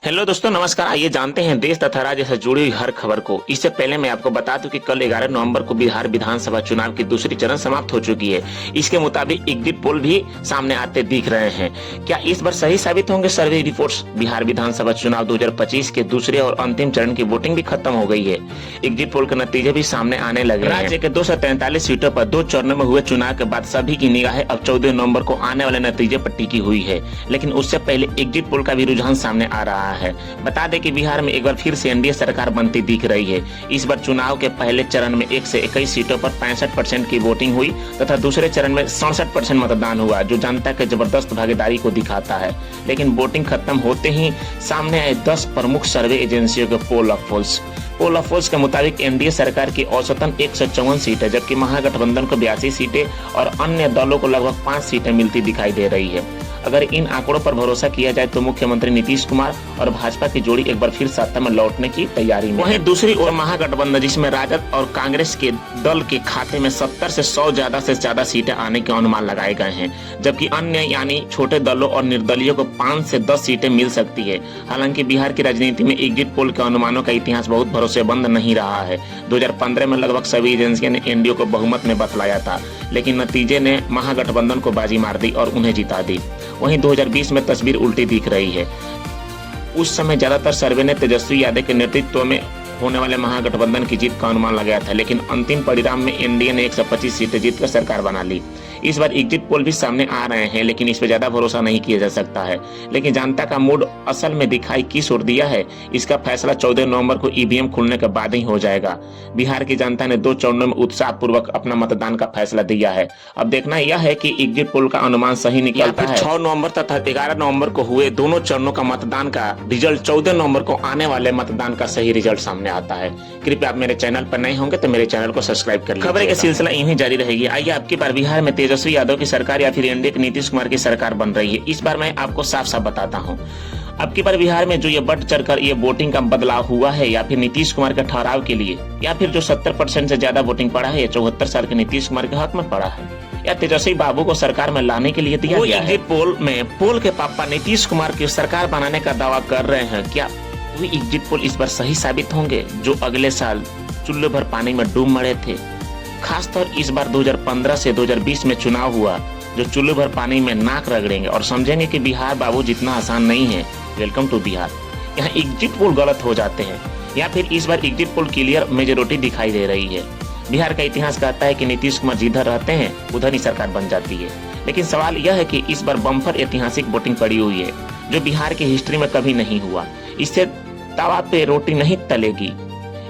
Hello दोस्तों, नमस्कार। आइए जानते हैं देश तथा राज्य से जुड़ी हुई हर खबर को। इससे पहले मैं आपको बता दूं कि कल 11 नवंबर को बिहार विधानसभा चुनाव की दूसरी चरण समाप्त हो चुकी है। इसके मुताबिक एग्जिट पोल भी सामने आते दिख रहे हैं। क्या इस बार सही साबित होंगे सर्वे रिपोर्ट्स? बिहार विधानसभा चुनाव 2025 के दूसरे और अंतिम चरण की वोटिंग भी खत्म हो गई है। एग्जिट पोल के नतीजे भी सामने आने लगे। राज्य के 243 सीटों पर 2 चरणों में हुए चुनाव के बाद सभी की निगाहें अब 14 नवम्बर को आने वाले नतीजे पर टिकी हुई है। लेकिन उससे पहले एग्जिट पोल का भी रुझान सामने आ रहा है। बता दें कि बिहार में एक बार फिर से एनडीए सरकार बनती दिख रही है। इस बार चुनाव के पहले चरण में 1 से 21 सीटों पर 65% की वोटिंग हुई तथा दूसरे चरण में 67% मतदान हुआ, जो जनता के जबरदस्त भागीदारी को दिखाता है। लेकिन वोटिंग खत्म होते ही सामने आए 10 प्रमुख सर्वे एजेंसियों के पोल ऑफ पोल्स के मुताबिक एनडीए सरकार की औसतन 154 सीटें, जबकि महागठबंधन को 82 सीटें और अन्य दलों को लगभग 5 सीटें मिलती दिखाई दे रही है। अगर इन आंकड़ों पर भरोसा किया जाए तो मुख्यमंत्री नीतीश कुमार और भाजपा की जोड़ी एक बार फिर सत्ता में लौटने की तैयारी में। वहीं दूसरी ओर महागठबंधन, जिसमें राजद और कांग्रेस के दल के खाते में 70 से 100 ज्यादा से ज्यादा सीटें आने के अनुमान लगाए गए हैं, जबकि अन्य यानी छोटे दलों और निर्दलीयों को 5 से 10 सीटें मिल सकती है। हालांकि बिहार की राजनीति में एग्जिट पोल के अनुमानों का इतिहास बहुत भरोसेमंद नहीं रहा है। 2015 में लगभग सभी एजेंसियों ने एनडीए को बहुमत में बतलाया था, लेकिन नतीजे ने महागठबंधन को बाजी मार दी और उन्हें जिता दी। वहीं 2020 में तस्वीर उल्टी दिख रही है। उस समय ज्यादातर सर्वे ने तेजस्वी यादव के नेतृत्व में होने वाले महागठबंधन की जीत का अनुमान लगाया था, लेकिन अंतिम परिणाम में एनडीए ने 125 सीटें जीतकर सरकार बना ली। इस बार एग्जिट पोल भी सामने आ रहे हैं, लेकिन इस पर ज्यादा भरोसा नहीं किया जा सकता है। लेकिन जनता का मूड असल में दिखाई किस ओर दिया है, इसका फैसला 14 नवंबर को ईवीएम खुलने के बाद ही हो जाएगा। बिहार की जनता ने 2 चरणों में उत्साह पूर्वक अपना मतदान का फैसला दिया है। अब देखना यह है कि एग्जिट पोल का अनुमान सही निकलता है। 6 नवंबर तथा 11 नवंबर को हुए दोनों चरणों का मतदान का रिजल्ट 14 नवंबर को आने वाले मतदान का सही रिजल्ट सामने आता है। कृपया आप मेरे चैनल पर नए होंगे तो मेरे चैनल को सब्सक्राइब कर लीजिए। खबरें का सिलसिला यूं ही जारी रहेगी। आइए आपकी बार बिहार में तेजस्वी यादव की सरकार या फिर एनडीए के नीतीश कुमार की सरकार बन रही है। इस बार मैं आपको साफ साफ बताता हूँ। अब की बार बिहार में जो ये बढ़ चढ़कर ये वोटिंग का बदलाव हुआ है, या फिर नीतीश कुमार के ठहराव के लिए, या फिर जो 70% से ज्यादा वोटिंग पड़ा है, 74 साल के नीतीश कुमार के हक में पड़ा है, या तेजस्वी बाबू को सरकार में लाने के लिए दिया गया है। एग्जिट पोल में पोल के पापा नीतीश कुमार की सरकार बनाने का दावा कर रहे हैं। क्या वही एग्जिट पोल इस बार सही साबित होंगे, जो अगले साल चुल्लू भर पानी में डूब मरे थे? खासतौर इस बार 2015 से 2020 में चुनाव हुआ, जो चुल्लू भर पानी में नाक रगड़ेंगे और समझेंगे कि बिहार बाबू जितना आसान नहीं है। Welcome to Bihar. यहाँ एग्जिट पोल गलत हो जाते हैं, या फिर इस बार एग्जिट पोल क्लियर मेजोरिटी दिखाई दे रही है। बिहार का इतिहास कहता है कि नीतीश कुमार जिधर रहते हैं उधर ही सरकार बन जाती है। लेकिन सवाल यह है कि इस बार बम्पर ऐतिहासिक वोटिंग पड़ी हुई है, जो बिहार की हिस्ट्री में कभी नहीं हुआ। इससे तवा पे रोटी नहीं तलेगी,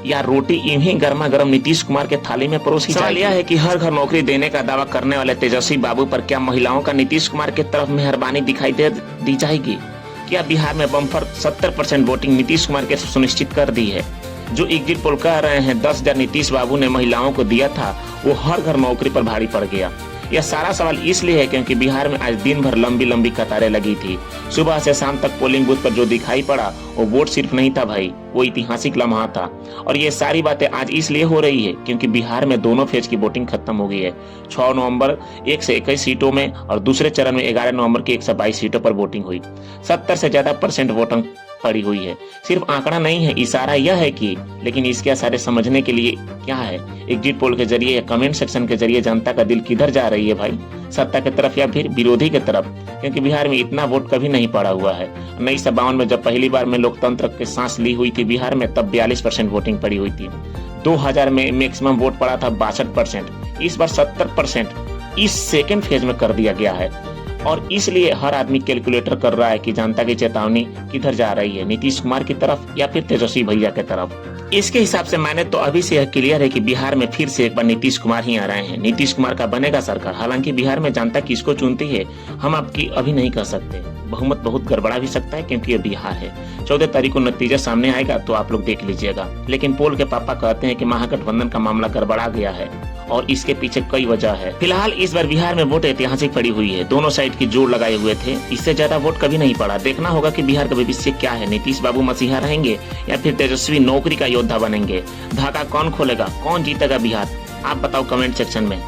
या रोटी इन्हीं गर्मा गर्म नीतीश कुमार के थाली में परोसी जाएगी। सवाल यह है कि हर घर नौकरी देने का दावा करने वाले तेजस्वी बाबू पर क्या महिलाओं का नीतीश कुमार की तरफ मेहरबानी दिखाई दी जाएगी? क्या बिहार में बम्पर 70% वोटिंग नीतीश कुमार के सुनिश्चित कर दी है? जो एग्जिट पोल कह रहे हैं 10,000 नीतीश बाबू ने महिलाओं को दिया था, वो हर घर नौकरी पर भारी पड़ गया। यह सारा सवाल इसलिए है क्योंकि बिहार में आज दिन भर लंबी लंबी कतारें लगी थी। सुबह से शाम तक पोलिंग बूथ पर जो दिखाई पड़ा वो वोट सिर्फ नहीं था भाई, वो ऐतिहासिक लम्हा था। और ये सारी बातें आज इसलिए हो रही है क्योंकि बिहार में दोनों फेज की वोटिंग खत्म हो गई है। 6 नवंबर 1 से 21 सीटों में और दूसरे चरण में 11 नवंबर की 122 सीटों पर वोटिंग हुई। 70 से ज्यादा % वोटिंग पड़ी हुई है। सिर्फ आंकड़ा नहीं है, इशारा यह है कि, लेकिन इसके सारे समझने के लिए क्या है? एग्जिट पोल के जरिए या कमेंट सेक्शन के जरिए जनता का दिल किधर जा रही है भाई? सत्ता की तरफ या फिर विरोधी की तरफ? क्योंकि बिहार में इतना वोट कभी नहीं पड़ा हुआ है। 1952 में जब पहली बार में लोकतंत्र की सांस ली हुई थी बिहार में, तब 42% वोटिंग पड़ी हुई थी। 2000 में मैक्सिमम वोट पड़ा था 62%। इस बार 70% इस सेकेंड फेज में कर दिया गया है। और इसलिए हर आदमी कैलकुलेटर कर रहा है कि जनता की चेतावनी किधर जा रही है, नीतीश कुमार की तरफ या फिर तेजस्वी भैया की तरफ। इसके हिसाब से माने तो अभी से यह क्लियर है कि बिहार में फिर से एक बार नीतीश कुमार ही आ रहे हैं। नीतीश कुमार का बनेगा सरकार। हालांकि बिहार में जनता किसको चुनती है हम आपकी अभी नहीं कह सकते। बहुमत बहुत गड़बड़ा भी सकता है क्योंकि ये बिहार है। 14 तारीख को नतीजा सामने आएगा तो आप लोग देख लीजिएगा। लेकिन पोल के पापा कहते हैं कि महागठबंधन का मामला गड़बड़ा गया है और इसके पीछे कई वजह है। फिलहाल इस बार बिहार में वोट ऐतिहासिक पड़ी हुई है। दोनों साइड की जोड़ लगाए हुए थे, इससे ज्यादा वोट कभी नहीं पड़ा। देखना होगा कि बिहार का भविष्य क्या है। नीतीश बाबू मसीहा रहेंगे या फिर तेजस्वी नौकरी का योद्धा बनेंगे? धागा कौन खोलेगा, कौन जीतेगा बिहार? आप बताओ कमेंट सेक्शन में।